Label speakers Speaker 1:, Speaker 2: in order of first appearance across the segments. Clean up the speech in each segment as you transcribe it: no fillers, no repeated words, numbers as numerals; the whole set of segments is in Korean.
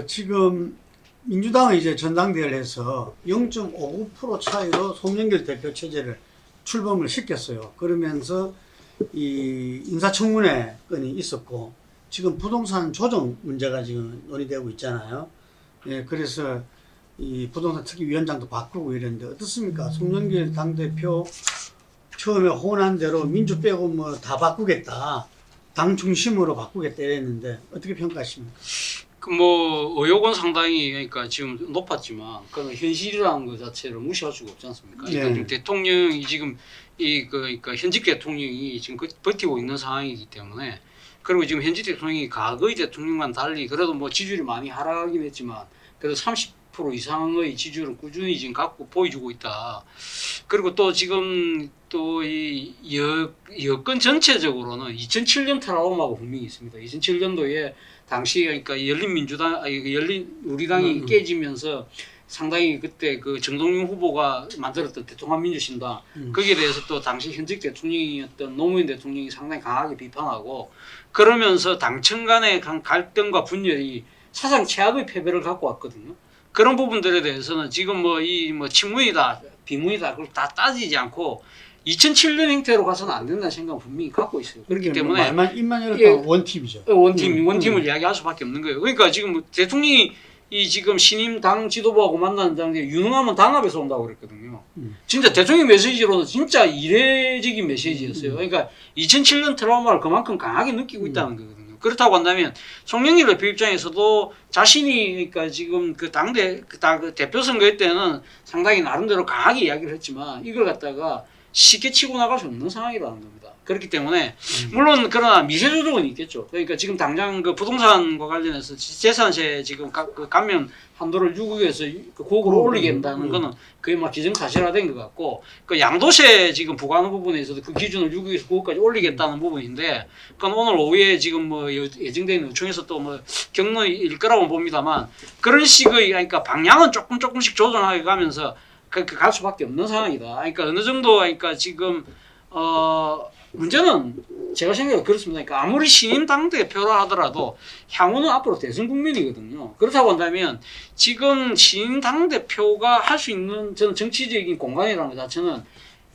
Speaker 1: 지금 민주당은 이제 전당대회를 해서 0.59% 차이로 송영길 대표 체제를 출범을 시켰어요. 그러면서 이 인사청문회 건이 있었고 지금 부동산 조정 문제가 지금 논의되고 있잖아요. 예, 그래서 이 부동산 특위위원장도 바꾸고 이랬는데 어떻습니까? 송영길 당대표 처음에 호언한 대로 민주 빼고 뭐 다 바꾸겠다. 당 중심으로 바꾸겠다 이랬는데 어떻게 평가하십니까?
Speaker 2: 뭐 의혹은 상당히 그러니까 지금 높았지만 그건 현실이라는 것 자체를 무시할 수가 없지 않습니까? 그러니까
Speaker 1: 네.
Speaker 2: 지금 대통령이 지금 그러니까 현직 대통령이 지금 버티고 있는 상황이기 때문에 그리고 지금 현직 대통령이 과거의 대통령과는 달리 그래도 뭐 지지율이 많이 하락하긴 했지만 그래도 30% 이상의 지지율을 꾸준히 지금 갖고 보여주고 있다. 그리고 또 지금 또 이 여권 전체적으로는 2007년 트라우마가 분명히 있습니다. 2007년도에 당시 그러니까 우리당이 깨지면서 상당히 그때 그 정동영 후보가 만들었던 대통합민주신당 거기에 대해서 또 당시 현직 대통령이었던 노무현 대통령이 상당히 강하게 비판하고 그러면서 당청 간의 갈등과 분열이 사상 최악의 패배를 갖고 왔거든요. 그런 부분들에 대해서는 지금 뭐 친문이다 비문이다 그걸 다 따지지 않고 2007년 형태로 가서는 안 된다는 생각은 분명히 갖고 있어요. 그렇기 때문에
Speaker 1: 말만 입만 열었다
Speaker 2: 예,
Speaker 1: 원팀이죠.
Speaker 2: 원팀을 이야기할 수밖에 없는 거예요. 그러니까 지금 대통령이 이 지금 신임 당 지도부하고 만나는 장에 유능하면 당합에서 온다고 그랬거든요. 진짜 대통령 메시지로는 진짜 이례적인 메시지였어요. 그러니까 2007년 트라우마를 그만큼 강하게 느끼고 있다는 거거든요. 그렇다고 한다면 송영길 대표 입장에서도 자신이 그러니까 지금 그 대표 선거 때는 상당히 나름대로 강하게 이야기를 했지만 이걸 갖다가 쉽게 치고 나갈 수 없는 상황이라는 겁니다. 그렇기 때문에 물론 그러나 미세 조정은 있겠죠. 그러니까 지금 당장 그 부동산과 관련해서 재산세 지금 감면 한도를 6억에서 그 9억으로 올리겠다는 거는 거의 막 기정사실화된 것 같고 그 양도세 지금 부과하는 부분에 있어서 그 기준을 6억에서 9억까지 올리겠다는 부분인데 그건 오늘 오후에 지금 뭐 예정된 의총에서 또 뭐 경론일 거라고 봅니다만 그런 식의 그러니까 방향은 조금씩 조정하게 가면서 그렇게 갈 수밖에 없는 상황이다. 그러니까 어느 정도 그러니까 지금 문제는 제가 생각해 그렇습니다. 그러니까 아무리 신임 당 대표라 하더라도 향후는 앞으로 대선 국면이거든요. 그렇다고 한다면 지금 신임 당 대표가 할 수 있는 저는 정치적인 공간이라는 것 자체는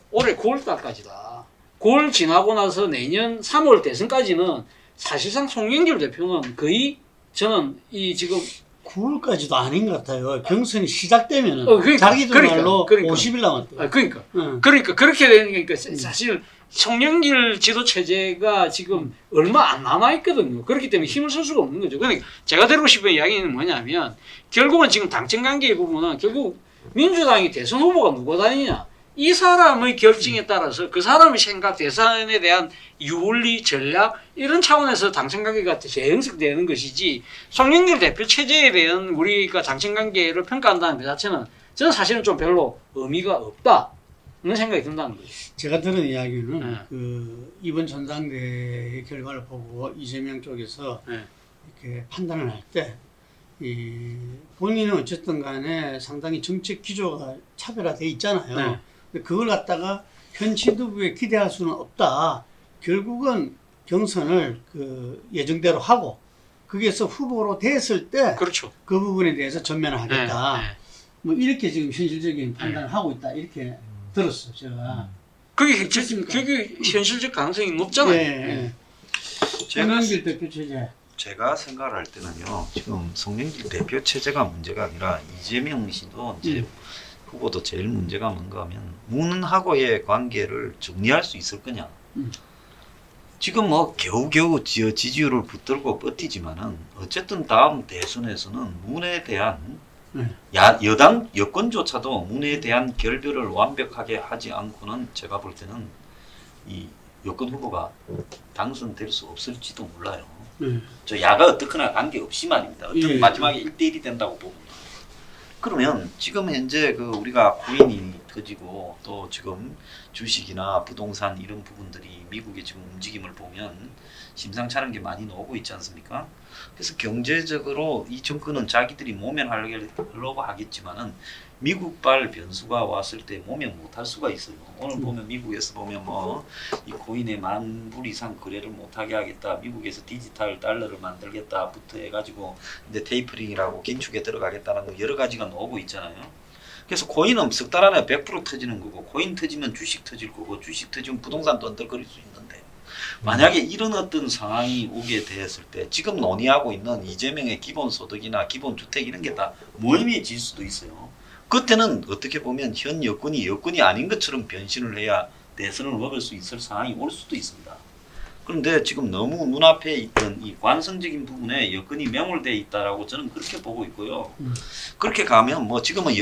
Speaker 2: 올해 9월 달까지다. 9월 지나고 나서 내년 3월 대선까지는 사실상 송영길 대표는 거의 저는 이 지금
Speaker 1: 9월까지도 아닌 것 같아요. 경선이 시작되면은
Speaker 2: 그러니까,
Speaker 1: 자기들 말로 50일 남았대요.
Speaker 2: 그러니까 그렇게 되니까 사실 송영길 지도 체제가 지금 얼마 안 남아 있거든요. 그렇기 때문에 힘을 쓸 수가 없는 거죠. 그러니까 제가 드리고 싶은 이야기는 뭐냐면 결국은 지금 당청 관계의 부분은 결국 민주당이 대선 후보가 누구 다니냐 이 사람의 결정에 따라서 그 사람의 생각, 대선에 대한 윤리, 전략 이런 차원에서 당선관계가 재형성되는 것이지 송영길 대표 체제에 대한 우리가 당선관계를 평가한다는 것 자체는 저는 사실은 좀 별로 의미가 없다는 생각이 든다는 거죠.
Speaker 1: 제가 들은 이야기는 그 이번 전당대회 결과를 보고 이재명 쪽에서 이렇게 판단을 할 때 본인은 어쨌든 간에 상당히 정책 기조가 차별화돼 있잖아요. 그걸 갖다가 현 지도부에 기대할 수는 없다. 결국은 경선을 그 예정대로 하고 거기에서 후보로 됐을 때
Speaker 2: 그렇죠.
Speaker 1: 그 부분에 대해서 전면을 하겠다. 뭐 이렇게 지금 현실적인 판단을 하고 있다. 이렇게 들었어요. 제가.
Speaker 2: 그게 현실적 가능성이 높잖아요.
Speaker 1: 송영길 대표 체제.
Speaker 3: 제가 생각할 때는요. 지금 송영길 대표 체제가 문제가 아니라 이재명 씨도 이제 후보도 제일 문제가 뭔가 하면 문하고의 관계를 정리할 수 있을 거냐. 지금 뭐 겨우겨우 지지율을 붙들고 버티지만은 어쨌든 다음 대선에서는 문에 대한 여당 여권조차도 문에 대한 결별을 완벽하게 하지 않고는 제가 볼 때는 이 여권 후보가 당선될 수 없을지도 몰라요. 저 야가 어떻거나 관계없이 말입니다. 어떤 마지막에 1대1이 된다고 봅니다. 그러면 지금 현재 그 우리가 코인이 터지고 또 지금 주식이나 부동산 이런 부분들이 미국의 지금 움직임을 보면 심상치 않은 게 많이 나오고 있지 않습니까? 그래서 경제적으로 이 정권은 자기들이 모면하려고 하겠지만은 미국발 변수가 왔을 때 모면 못할 수가 있어요. 오늘 보면 미국에서 보면 뭐 이 코인의 10,000불 이상 거래를 못하게 하겠다. 미국에서 디지털 달러를 만들겠다부터 해가지고 이제 테이퍼링이라고 긴축에 들어가겠다는 거 여러 가지가 나오고 있잖아요. 그래서 코인은 석 달 안에 100% 터지는 거고 코인 터지면 주식 터질 거고 주식 터지면 부동산도 언덕거릴 수 있는데 만약에 이런 어떤 상황이 오게 되었을 때 지금 논의하고 있는 이재명의 기본소득이나 기본주택 이런 게 다 무의미해질 수도 있어요. 그때는 어떻게 보면 현 여건이 아닌 것처럼 변신을 해야 대선을 먹을 수 있을 상황이 올 수도 있습니다. 그런데 지금 너무 눈앞에 있던 이 관성적인 부분에 여건이 매몰되어 있다라고 저는 그렇게 보고 있고요. 그렇게 가면 뭐 지금은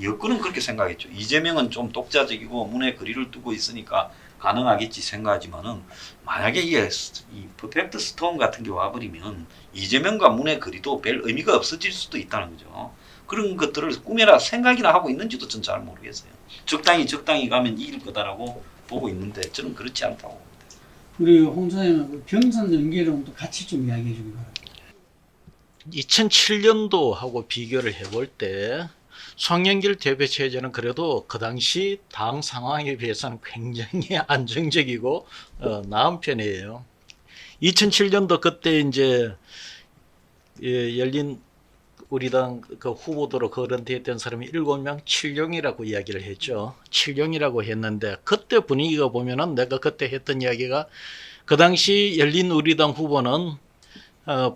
Speaker 3: 여건은 그렇게 생각했죠. 이재명은 좀 독자적이고 문에 거리를 두고 있으니까 가능하겠지 생각하지만은 만약에 이게 이 퍼펙트 스톰 같은 게 와버리면 이재명과 문의 거리도 별 의미가 없어질 수도 있다는 거죠. 그런 것들을 꿈에라 생각이나 하고 있는지도 전 잘 모르겠어요. 적당히 가면 이길 거다라고 보고 있는데 저는 그렇지 않다고 봅니다.
Speaker 1: 우리 홍 선생님은 경선 연계론도 같이 좀 이야기해 주기 바랍니다.
Speaker 4: 2007년도하고 비교를 해볼 때 송영길 대표 체제는 그래도 그 당시 당 상황에 비해서는 굉장히 안정적이고 나은 편이에요. 2007년도 그때 이제 열린 우리 당 그 후보도로 거론됐던 사람이 7명 칠룡이라고 이야기를 했죠. 칠룡이라고 했는데 그때 분위기가 보면은 내가 그때 했던 이야기가 그 당시 열린 우리당 후보는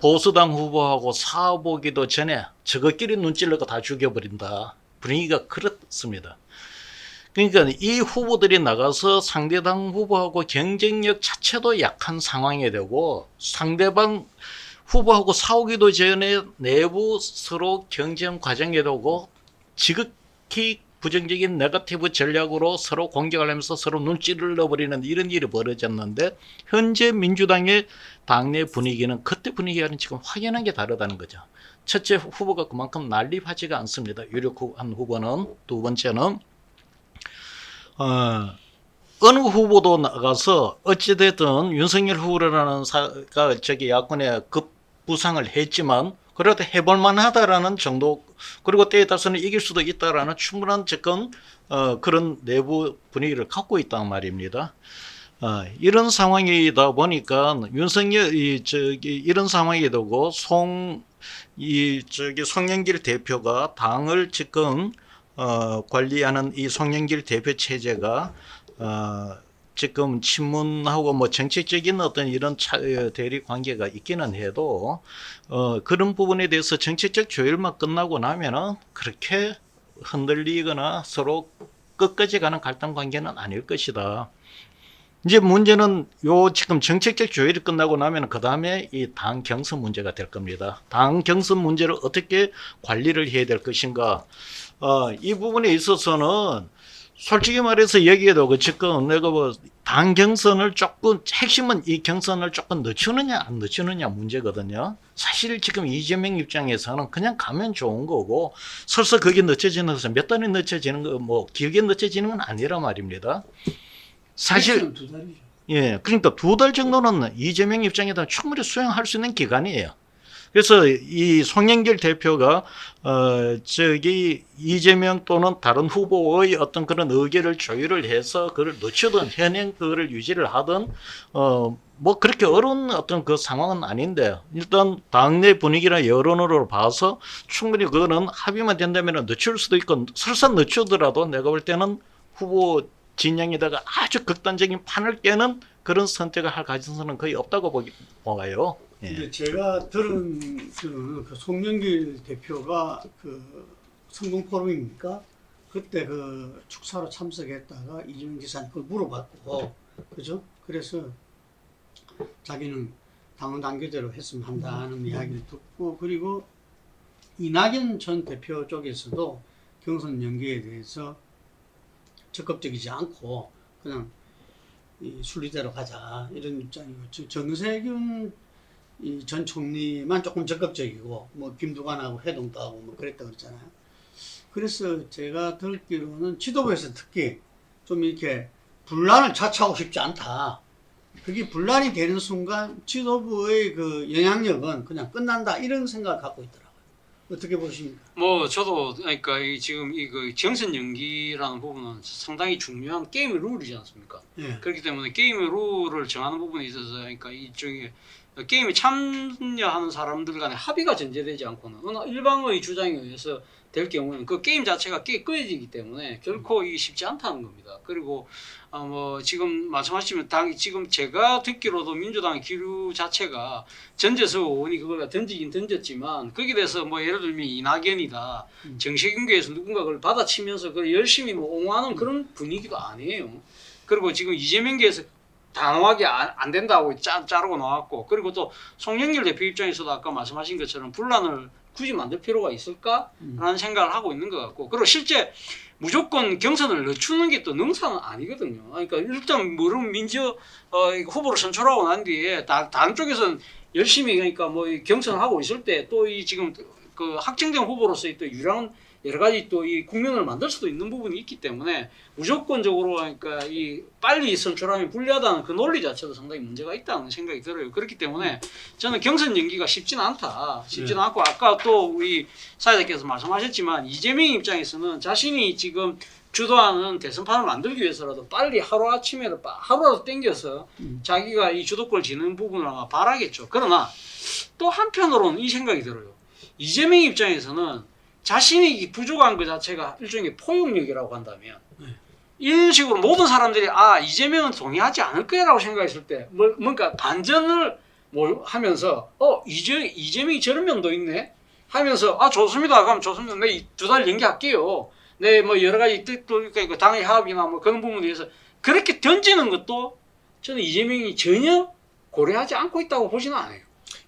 Speaker 4: 보수당 후보하고 싸워보기도 전에 저것끼리 눈찔러고 다 죽여버린다. 분위기가 그렇습니다. 그러니까 이 후보들이 나가서 상대당 후보하고 경쟁력 자체도 약한 상황이 되고 상대방 후보하고 싸우기도 전에 내부 서로 경쟁 과정에 되고 지극히 부정적인 네거티브 전략으로 서로 공격을 하면서 서로 눈치를 넣어버리는 이런 일이 벌어졌는데 현재 민주당의 당내 분위기는 그때 분위기와는 지금 확연하게 다르다는 거죠. 첫째, 후보가 그만큼 난립하지가 않습니다. 유력한 후보는. 두 번째는 어느 후보도 나가서 어찌됐든 윤석열 후보라는 사가 야권에 급부상을 했지만 그래도 해볼만 하다라는 정도, 그리고 때에 따라서는 이길 수도 있다라는 충분한 접근, 그런 내부 분위기를 갖고 있단 말입니다. 이런 상황이다 보니까 이런 상황이 되고 송영길 대표가 당을 지금 관리하는 이 송영길 대표 체제가 지금 친문하고 뭐 정책적인 어떤 이런 대립 관계가 있기는 해도 그런 부분에 대해서 정책적 조율만 끝나고 나면은 그렇게 흔들리거나 서로 끝까지 가는 갈등 관계는 아닐 것이다. 이제 문제는 지금 정책적 조율이 끝나고 나면 그 다음에 이 당 경선 문제가 될 겁니다. 당 경선 문제를 어떻게 관리를 해야 될 것인가. 이 부분에 있어서는 솔직히 말해서 얘기해도 지금 내가 당 경선을 조금, 핵심은 이 경선을 조금 늦추느냐 안 늦추느냐 문제거든요. 사실 지금 이재명 입장에서는 그냥 가면 좋은 거고 설사 그게 늦춰지는 것은 몇 달이 늦춰지는 거 뭐 길게 늦춰지는 건 아니란 말입니다. 사실
Speaker 1: 2달이죠.
Speaker 4: 예, 그러니까 2달 정도는 이재명 입장에다 충분히 수행할 수 있는 기간이에요. 그래서 이 송영길 대표가 이재명 또는 다른 후보의 어떤 그런 의견을 조율을 해서 그걸 늦추든 현행 그거를 유지를 하든 뭐 그렇게 어려운 어떤 그 상황은 아닌데 일단 당내 분위기나 여론으로 봐서 충분히 그거는 합의만 된다면 늦출 수도 있고 설사 늦추더라도 내가 볼 때는 후보 진영에다가 아주 극단적인 판을 깨는 그런 선택을 할 가능성은 거의 없다고 보아요.
Speaker 1: 근데 제가 들은 그 송영길 대표가 그 성공 포럼입니까? 그때 그 축사로 참석했다가 이재명 지사님 그걸 물어봤고, 그죠? 그래서 자기는 당원 단계대로 했으면 한다는 이야기를 듣고, 그리고 이낙연 전 대표 쪽에서도 경선 연계에 대해서 적극적이지 않고 그냥 이 순리대로 가자 이런 입장이고, 정세균 이 전 총리만 조금 적극적이고 뭐 김두관하고 회동도 하고 뭐 그랬다 그랬잖아요. 그래서 제가 듣기로는 지도부에서 특히 좀 이렇게 분란을 자초하고 싶지 않다. 그게 분란이 되는 순간 지도부의 그 영향력은 그냥 끝난다 이런 생각을 갖고 있더라고요. 어떻게 보십니까?
Speaker 2: 뭐 저도 그러니까 지금 그 경선 연기라는 부분은 상당히 중요한 게임의 룰이지 않습니까?
Speaker 1: 예.
Speaker 2: 그렇기 때문에 게임의 룰을 정하는 부분에 있어서 그러니까 이쪽에 게임에 참여하는 사람들 간에 합의가 전제되지 않고는 어느 일방의 주장에 의해서 될 경우는 그 게임 자체가 깨끗해지기 때문에 결코 이게 쉽지 않다는 겁니다. 그리고 뭐 지금 말씀하시면 지금 제가 듣기로도 민주당의 기류 자체가 전재수 의원이 그걸 던지긴 던졌지만 거기에 대해서 뭐 예를 들면 이낙연이다 정책인계에서 누군가 그걸 받아치면서 그걸 열심히 뭐 옹호하는 그런 분위기도 아니에요. 그리고 지금 이재명계에서 단호하게 안 된다고 자르고 나왔고, 그리고 또 송영길 대표 입장에서도 아까 말씀하신 것처럼 분란을 굳이 만들 필요가 있을까라는 생각을 하고 있는 것 같고, 그리고 실제 무조건 경선을 늦추는 게 또 능사는 아니거든요. 그러니까 일단 모르는 후보를 선출하고 난 뒤에 다른 쪽에서는 열심히 그러니까 뭐 경선을 하고 있을 때 또 이 지금 그 확정된 후보로서의 또 유리한 여러 가지 또 이 국면을 만들 수도 있는 부분이 있기 때문에 무조건적으로 그러니까 이 빨리 선출하면 불리하다는 그 논리 자체도 상당히 문제가 있다는 생각이 들어요. 그렇기 때문에 저는 경선 연기가 쉽지는 않다. 쉽지는 않고 아까 또 우리 사회자께서 말씀하셨지만 이재명 입장에서는 자신이 지금 주도하는 대선판을 만들기 위해서라도 빨리 하루라도 땡겨서 자기가 이 주도권을 지는 부분을 아마 바라겠죠. 그러나 또 한편으로는 이 생각이 들어요. 이재명 입장에서는 자신이 부족한 것 자체가 일종의 포용력이라고 한다면 이런 식으로 모든 사람들이 이재명은 동의하지 않을 거야라고 생각했을 때 뭔가 반전을 하면서 이재명이 저런 면도 있네 하면서 좋습니다. 그럼 좋습니다. 내 2달 연기할게요. 내 뭐 여러 가지 뜻도 있고 당의 합의나 뭐 그런 부분에 대해서 그렇게 던지는 것도 저는 이재명이 전혀 고려하지 않고 있다고 보지는 않아요.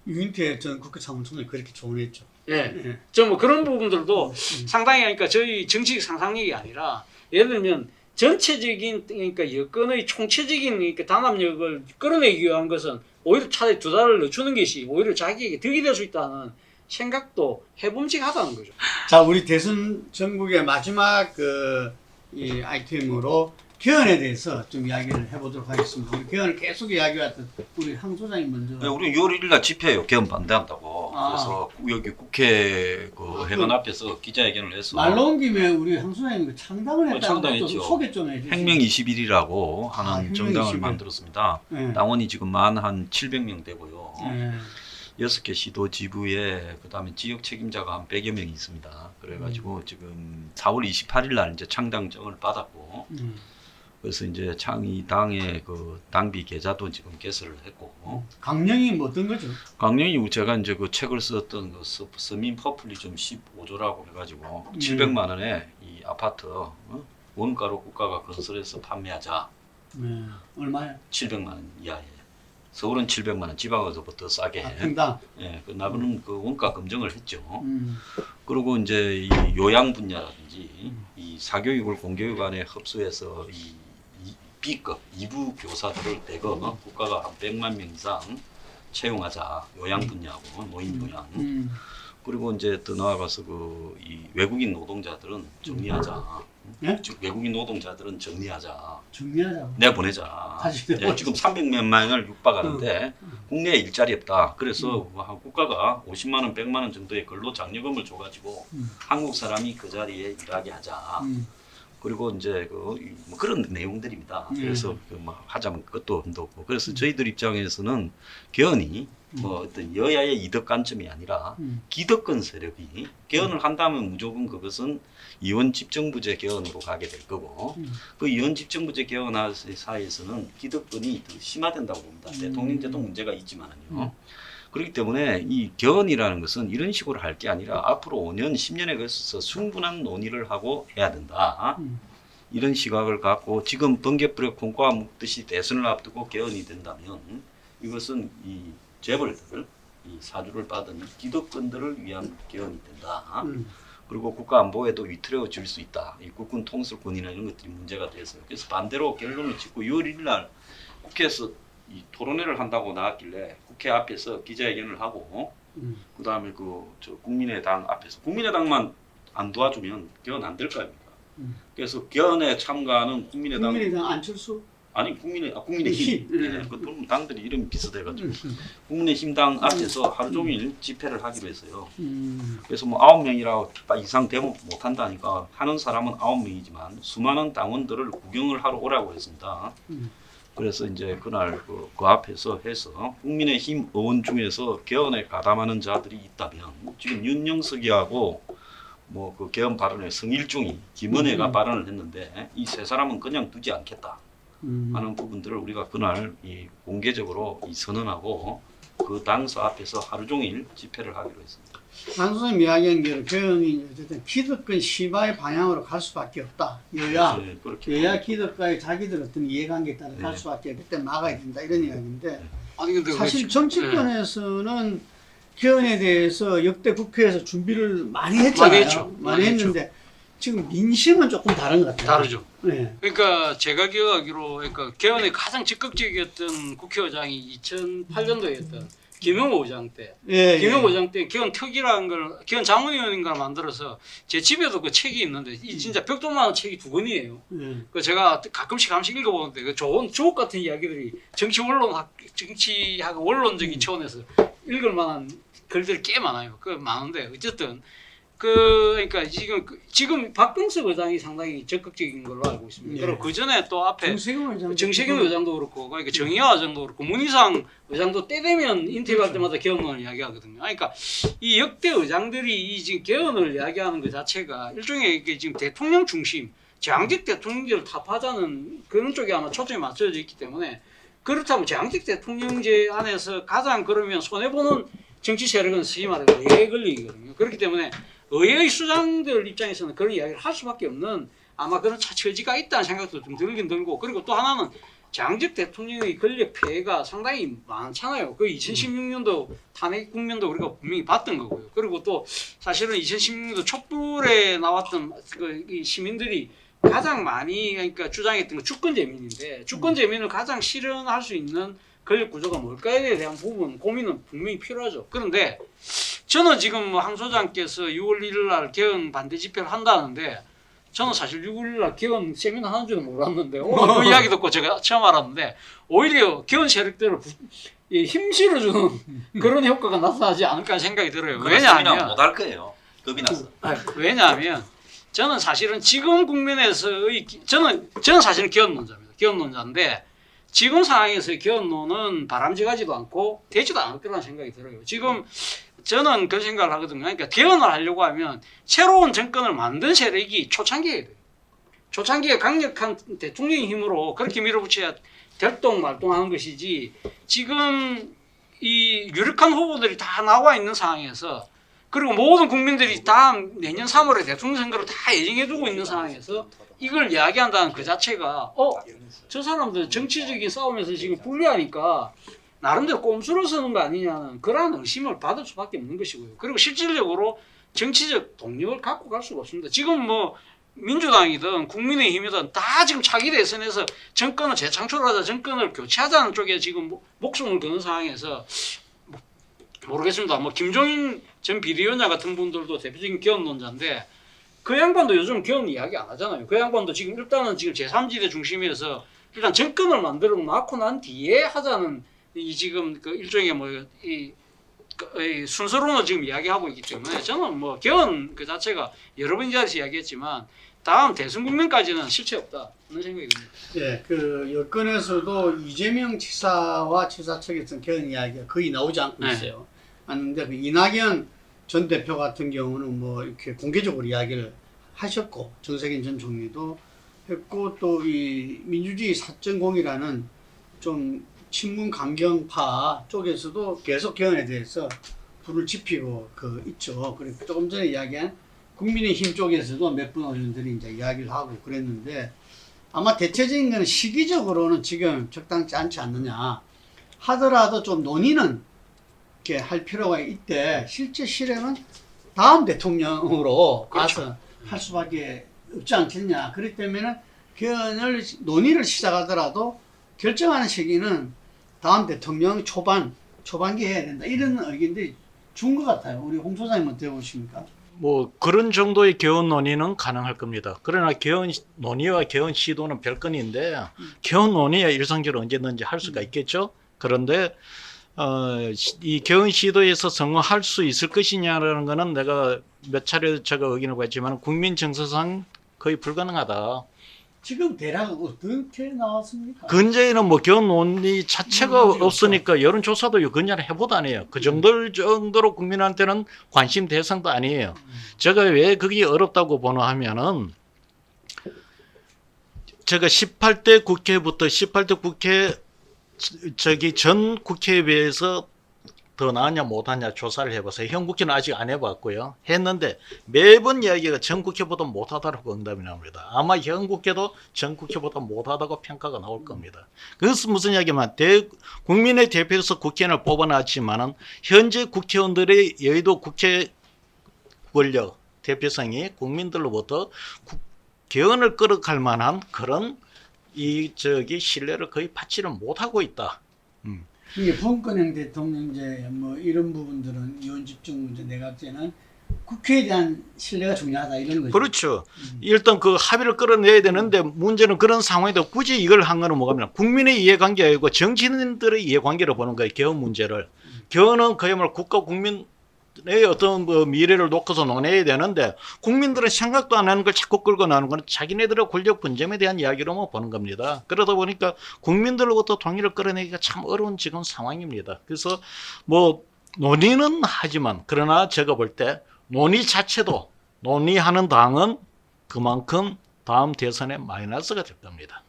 Speaker 1: 유인태 전 국회 사무총장이 그렇게 조언했죠.
Speaker 2: 예. 저 뭐 그런 부분들도 상당히 그러니까 저희 정치적 상상력이 아니라 예를 들면 전체적인 그러니까 여건의 총체적인 그러니까 단합력을 끌어내기 위한 것은 오히려 차라리 2달을 늦추는 것이 오히려 자기에게 득이 될 수 있다는 생각도 해봄직하다는 거죠.
Speaker 1: 자, 우리 대선 전국의 마지막 이 아이템으로 개헌에 대해서 좀 이야기를 해보도록 하겠습니다. 우리 개헌을 계속 이야기해왔던 우리 황 소장님 먼저.
Speaker 3: 네, 우리 6월 1일 날 집회예요. 개헌 반대한다고. 그래서 여기 국회 회관 앞에서 기자회견을 해서
Speaker 1: 말 나온 김에 우리 황 소장님 창당을 했다는
Speaker 3: 창당했죠.
Speaker 1: 것도 소개 좀 해주세요.
Speaker 3: 혁명 21이라고 하는
Speaker 1: 혁명
Speaker 3: 정당을
Speaker 1: 21.
Speaker 3: 만들었습니다.
Speaker 1: 네.
Speaker 3: 당원이 지금 한 700명 되고요.
Speaker 1: 네.
Speaker 3: 6개 시도 지부에 그다음에 지역 책임자가 한 100여 명이 있습니다. 그래가지고 지금 4월 28일 날 이제 창당정을 받았고 그래서 이제 이 당의 그 당비 계좌도 지금 개설을 했고
Speaker 1: 강령이 뭐 어떤 거죠?
Speaker 3: 강령이 제가 이제 그 책을 썼던 그 서민 퍼플리즘 15조라고 해가지고 700만 원에 이 아파트 원가로 국가가 건설해서 판매하자.
Speaker 1: 네. 얼마요?
Speaker 3: 700만 원 이하에. 서울은 700만 원, 지방에서부터 싸게.
Speaker 1: 평당.
Speaker 3: 예, 그 나는 그 원가 검증을 했죠. 그리고 이제 이 요양 분야라든지 이 사교육을 공교육 안에 흡수해서 이 B급 2부 교사들을 대거 국가가 한 100만 명 이상 채용하자. 요양 분야하고 노인 요양. 그리고 이제 더 나아가서 이 외국인 노동자들은 정리하자.
Speaker 1: 예?
Speaker 3: 외국인 노동자들은 정리하자.
Speaker 1: 정리하자고.
Speaker 3: 내보내자.
Speaker 1: 다시
Speaker 3: 예, 지금 300몇 만을 육박하는데 국내에 일자리 없다. 그래서 국가가 50만 원, 100만 원 정도의 근로 장려금을 줘가지고 한국 사람이 그 자리에 일하게 하자. 그리고 이제 뭐 그런 내용들입니다. 그래서 뭐 하자면 그것도 없고. 그래서 저희들 입장에서는 개헌이 뭐 어떤 여야의 이득 관점이 아니라 기득권 세력이 개헌을 한다면 무조건 그것은 이원 집정부제 개헌으로 가게 될 거고 그 이원 집정부제 개헌 사이에서는 기득권이 더 심화된다고 봅니다. 대통령제도 문제가 있지만은요. 그렇기 때문에 이 개헌이라는 것은 이런 식으로 할 게 아니라 앞으로 5년, 10년에 걸쳐서 충분한 논의를 하고 해야 된다. 이런 시각을 갖고 지금 번개불에 콩과 묵듯이 대선을 앞두고 개헌이 된다면 이것은 이 재벌들, 이 사주를 받은 기득권들을 위한 개헌이 된다. 그리고 국가 안보에도 위태로워 질 수 있다. 이 국군 통수권이나 이런 것들이 문제가 돼서 그래서 반대로 결론을 짓고 6월 1일 날 국회에서 이 토론회를 한다고 나왔길래 국회 앞에서 기자회견을 하고 그 다음에 저 국민의당 앞에서 국민의당만 안 도와주면 개헌 안 될 거 아닙니까? 그래서 개헌에 참가하는 국민의당
Speaker 1: 안철수?
Speaker 3: 아니 국민의힘
Speaker 1: 힘.
Speaker 3: 예, 그 당들이 이름이 비슷해가지고 국민의힘당 앞에서 하루 종일 집회를 하기로 했어요. 그래서 뭐 9명이라 이상 되면 못한다니까 하는 사람은 9명이지만 수많은 당원들을 구경을 하러 오라고 했습니다. 그래서 이제 그날 그 앞에서 해서 국민의힘 의원 중에서 개헌에 가담하는 자들이 있다면 지금 윤영석이하고 뭐 그 개헌 발언에 성일중이 김은혜가 발언을 했는데 이 세 사람은 그냥 두지 않겠다 하는 부분들을 우리가 그날 이 공개적으로 이 선언하고 그 당서 앞에서 하루 종일 집회를 하기로 했습니다.
Speaker 1: 한 선생님 이야기한 게 개헌이 어쨌든 기득권 심화의 방향으로 갈 수밖에 없다. 여야
Speaker 3: 네, 그렇게
Speaker 1: 여야 기득권의 자기들 어떤 이해관계에 따라 갈
Speaker 3: 네.
Speaker 1: 수밖에 없기 때문에 막아야 된다 이런 이야기인데
Speaker 2: 아니 근데
Speaker 1: 사실
Speaker 2: 그-
Speaker 1: 정치권에서는 개헌에 대해서 역대 국회에서 준비를 많이 했잖아요.
Speaker 2: 많이 했죠.
Speaker 1: 많이
Speaker 2: 많이
Speaker 1: 했는데 지금 민심은 조금 다른 것 같아요.
Speaker 2: 다르죠.
Speaker 1: 네.
Speaker 2: 그러니까 제가 기억하기로 그러니까 개헌에 가장 적극적이었던 국회의장이 2008년도였던 김영호 의장 때.
Speaker 1: 예,
Speaker 2: 김영호 의장 때 개헌 특위라는 걸 개헌 자문위원인가 만들어서 제 집에도 그 책이 있는데 이 진짜 벽돌만한 책이 2권이에요.
Speaker 1: 예.
Speaker 2: 그 제가 가끔씩 읽어보는데 그 좋은 주옥 같은 이야기들이 정치학 원론적인 차원에서 읽을 만한 글들이 꽤 많아요. 그 많은데 어쨌든 그러니까 지금 박병석 의장이 상당히 적극적인 걸로 알고 있습니다.
Speaker 1: 예.
Speaker 2: 그리고 그 전에 또 앞에
Speaker 1: 정세균
Speaker 2: 의장도 그렇고 그러니까 정의화 의장도 그렇고 문희상 의장도 때 되면 인터뷰할 때마다 개헌론을 이야기하거든요. 그러니까 이 역대 의장들이 이 지금 개헌을 이야기하는 것 자체가 일종의 이게 지금 대통령 중심 재앙직 대통령제를 타파하자는 그런 쪽에 아마 초점이 맞춰져 있기 때문에 그렇다면 재앙직 대통령제 안에서 가장 그러면 손해보는 정치 세력은 소위 말해서 의회에 걸리거든요. 그렇기 때문에 의회의 수장들 입장에서는 그런 이야기를 할 수밖에 없는 아마 그런 처지가 있다는 생각도 좀 들긴 들고 그리고 또 하나는 재앙직 대통령의 권력 폐해가 상당히 많잖아요. 그 2016년도 탄핵 국면도 우리가 분명히 봤던 거고요. 그리고 또 사실은 2016년도 촛불에 나왔던 이 시민들이 가장 많이 그러니까 주장했던 건 주권 재민인데 주권 재민을 가장 실현할 수 있는 권력 구조가 뭘까에 대한 부분 고민은 분명히 필요하죠. 그런데 저는 지금 황 소장께서 6월 1일 날 개헌 반대 집회를 한다는데 저는 사실 6월 1일 날 개헌 세미나 하는 줄은 몰랐는데 오늘 그 이야기 듣고 제가 처음 알았는데 오히려 개헌 세력들을 힘 실어주는 그런 효과가 나타나지 않을까 생각이 들어요. 왜냐하면
Speaker 3: 못할 거예요. 겁이 났어.
Speaker 2: 왜냐하면 저는 사실은 지금 국면에서의 저는 사실은 개헌론자입니다. 개헌론자인데 지금 상황에서의 개헌론은 바람직하지도 않고 되지도 않을 거라는 생각이 들어요. 지금 저는 그런 생각을 하거든요. 그러니까 개헌을 하려고 하면 새로운 정권을 만든 세력이 초창기에 돼요. 초창기에 강력한 대통령의 힘으로 그렇게 밀어붙여야 될동 말동하는 것이지 지금 이 유력한 후보들이 다 나와 있는 상황에서 그리고 모든 국민들이 다음 내년 3월에 대통령 선거를 다 예정해두고 있는 상황에서 이걸 이야기한다는 그 자체가 저 사람들 정치적인 싸움에서 지금 불리하니까 나름대로 꼼수를 쓰는 거 아니냐는 그러한 의심을 받을 수밖에 없는 것이고요. 그리고 실질적으로 정치적 동력을 갖고 갈 수가 없습니다. 지금 뭐 민주당이든 국민의힘이든 다 지금 차기 대선에서 정권을 재창출하자, 정권을 교체하자는 쪽에 지금 목숨을 거는 상황에서 모르겠습니다. 뭐 김종인 전 비대위원장 같은 분들도 대표적인 개헌론자인데 그 양반도 요즘 개헌 이야기 안 하잖아요. 그 양반도 지금 일단은 지금 제3지대 중심에서 일단 정권을 만들어 놓고 난 뒤에 하자는 이 지금 그 일종의 뭐 이 순서로는 지금 이야기하고 있기 때문에 저는 뭐 개헌 그 자체가 여러 번 이 자리에서 이야기했지만 다음 대선 국면까지는 실체 없다 그런 생각이 듭니다.
Speaker 1: 예, 그 여권에서도 이재명 지사와 지사 측에서 개헌 이야기가 거의 나오지 않고 있어요. 그런데 그 이낙연 전 대표 같은 경우는 뭐 이렇게 공개적으로 이야기를 하셨고 정세균 전 총리도 했고 또 이 민주주의 4.0이라는 좀 친문 강경파 쪽에서도 계속 개헌에 대해서 불을 지피고 그 있죠. 그리고 조금 전에 이야기한 국민의힘 쪽에서도 몇 분 의원들이 이제 이야기를 하고 그랬는데 아마 대체적인 거는 시기적으로는 지금 적당치 않지 않느냐 하더라도 좀 논의는 이렇게 할 필요가 있대. 실제 실행은 다음 대통령으로
Speaker 2: 그렇죠.
Speaker 1: 가서 할 수밖에 없지 않겠냐. 그렇기 때문에 개헌을 논의를 시작하더라도 결정하는 시기는 다음 대통령 초반기 해야 된다. 이런 의견들이 준 것 같아요. 우리 홍 소장님 어떻게 보십니까?
Speaker 4: 뭐 그런 정도의 개헌 논의는 가능할 겁니다. 그러나 개헌 논의와 개헌 시도는 별건인데 개헌 논의야 일상적으로 언제든지 할 수가 있겠죠. 그런데 이 개헌 시도에서 성공할 수 있을 것이냐라는 거는 내가 몇 차례 제가 의견을 봤지만 국민 정서상 거의 불가능하다.
Speaker 1: 지금 대략 어떻게 나왔습니까?
Speaker 4: 근저에는 뭐 개헌 논의 자체가 없으니까 여론조사도 근저는 해보도 안 해요. 그 정도로 국민한테는 관심 대상도 아니에요. 제가 왜 그게 어렵다고 보나 하면은 제가 18대 국회부터 18대 국회 전 국회에 비해서 더 나았냐 못하냐 조사를 해봐서 현 국회는 아직 안 해봤고요. 했는데 매번 이야기가 전 국회보다 못하다라고 응답이 나옵니다. 아마 현 국회도 전 국회보다 못하다고 평가가 나올 겁니다. 그것은 무슨 이야기냐면 국민의 대표로서 국회의원을 뽑아놨지만은 현재 국회의원들의 여의도 국회 권력 대표성이 국민들로부터 개헌을 끌어갈 만한 그런 신뢰를 거의 받지를 못하고 있다.
Speaker 1: 이게 박근혜 대통령제 뭐 이런 부분들은 의원 집중 문제, 내각제는 국회에 대한 신뢰가 중요하다 이런 거죠.
Speaker 4: 그렇죠. 일단 그 합의를 끌어내야 되는데 문제는 그런 상황에도 굳이 이걸 한 거는 뭐냐면 국민의 이해관계가 아니고 정치인들의 이해관계를 보는 거예요. 개헌 문제를. 개헌은 그야말로 국가 국민의 어떤 그 미래를 놓고서 논해야 되는데 국민들은 생각도 안 하는 걸 자꾸 끌고 나오는 건 자기네들의 권력 분점에 대한 이야기로만 보는 겁니다. 그러다 보니까 국민들로부터 동의를 끌어내기가 참 어려운 지금 상황입니다. 그래서 뭐 논의는 하지만 그러나 제가 볼 때 논의 자체도 논의하는 당은 그만큼 다음 대선에 마이너스가 될 겁니다.